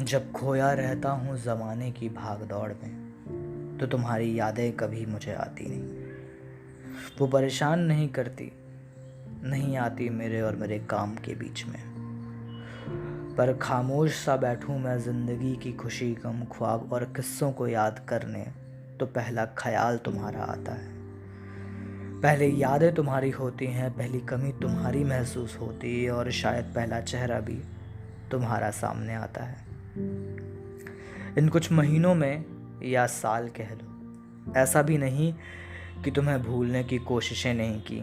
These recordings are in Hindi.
जब खोया रहता हूँ ज़माने की भाग दौड़ में, तो तुम्हारी यादें कभी मुझे आती नहीं। वो परेशान नहीं करती, नहीं आती मेरे और मेरे काम के बीच में। पर खामोश सा बैठूं मैं ज़िंदगी की खुशी, गम, ख्वाब और किस्सों को याद करने, तो पहला ख्याल तुम्हारा आता है। पहले यादें तुम्हारी होती हैं, पहली कमी तुम्हारी महसूस होती है, और शायद पहला चेहरा भी तुम्हारा सामने आता है। इन कुछ महीनों में या साल कह लो, ऐसा भी नहीं कि तुम्हें भूलने की कोशिशें नहीं की,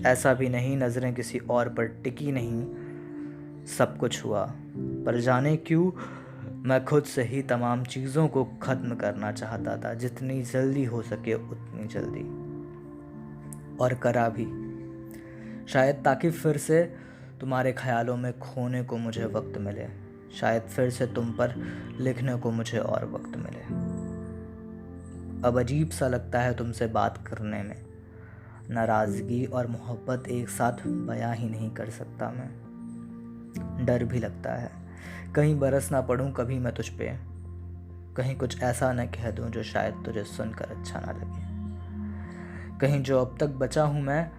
ऐसा भी नहीं नज़रें किसी और पर टिकी नहीं। सब कुछ हुआ, पर जाने क्यों मैं खुद से ही तमाम चीज़ों को ख़त्म करना चाहता था, जितनी जल्दी हो सके उतनी जल्दी, और करा भी, शायद ताकि फिर से तुम्हारे ख्यालों में खोने को मुझे वक्त मिले, शायद फिर से तुम पर लिखने को मुझे और वक्त मिले। अब अजीब सा लगता है तुमसे बात करने में, नाराज़गी और मोहब्बत एक साथ बयां ही नहीं कर सकता मैं। डर भी लगता है कहीं बरस ना पड़ूं कभी मैं तुझ पे, कहीं कुछ ऐसा न कह दूं जो शायद तुझे सुनकर अच्छा ना लगे, कहीं जो अब तक बचा हूं मैं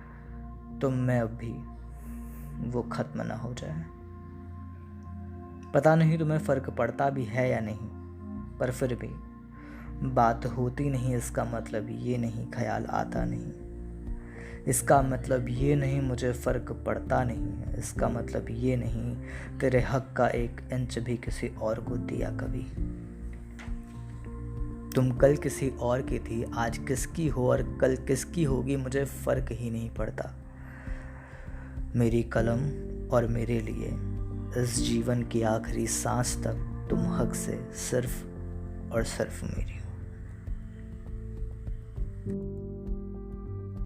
तुम में अब भी वो ख़त्म ना हो जाए। पता नहीं तुम्हें फ़र्क पड़ता भी है या नहीं, पर फिर भी बात होती नहीं इसका मतलब ये नहीं ख्याल आता नहीं, इसका मतलब ये नहीं मुझे फ़र्क पड़ता नहीं है, इसका मतलब ये नहीं तेरे हक का एक इंच भी किसी और को दिया कभी। तुम कल किसी और की थी, आज किसकी हो और कल किसकी होगी मुझे फ़र्क ही नहीं पड़ता। मेरी कलम और मेरे लिए इस जीवन की आखिरी सांस तक तुम हक से सिर्फ और सिर्फ मेरी हो।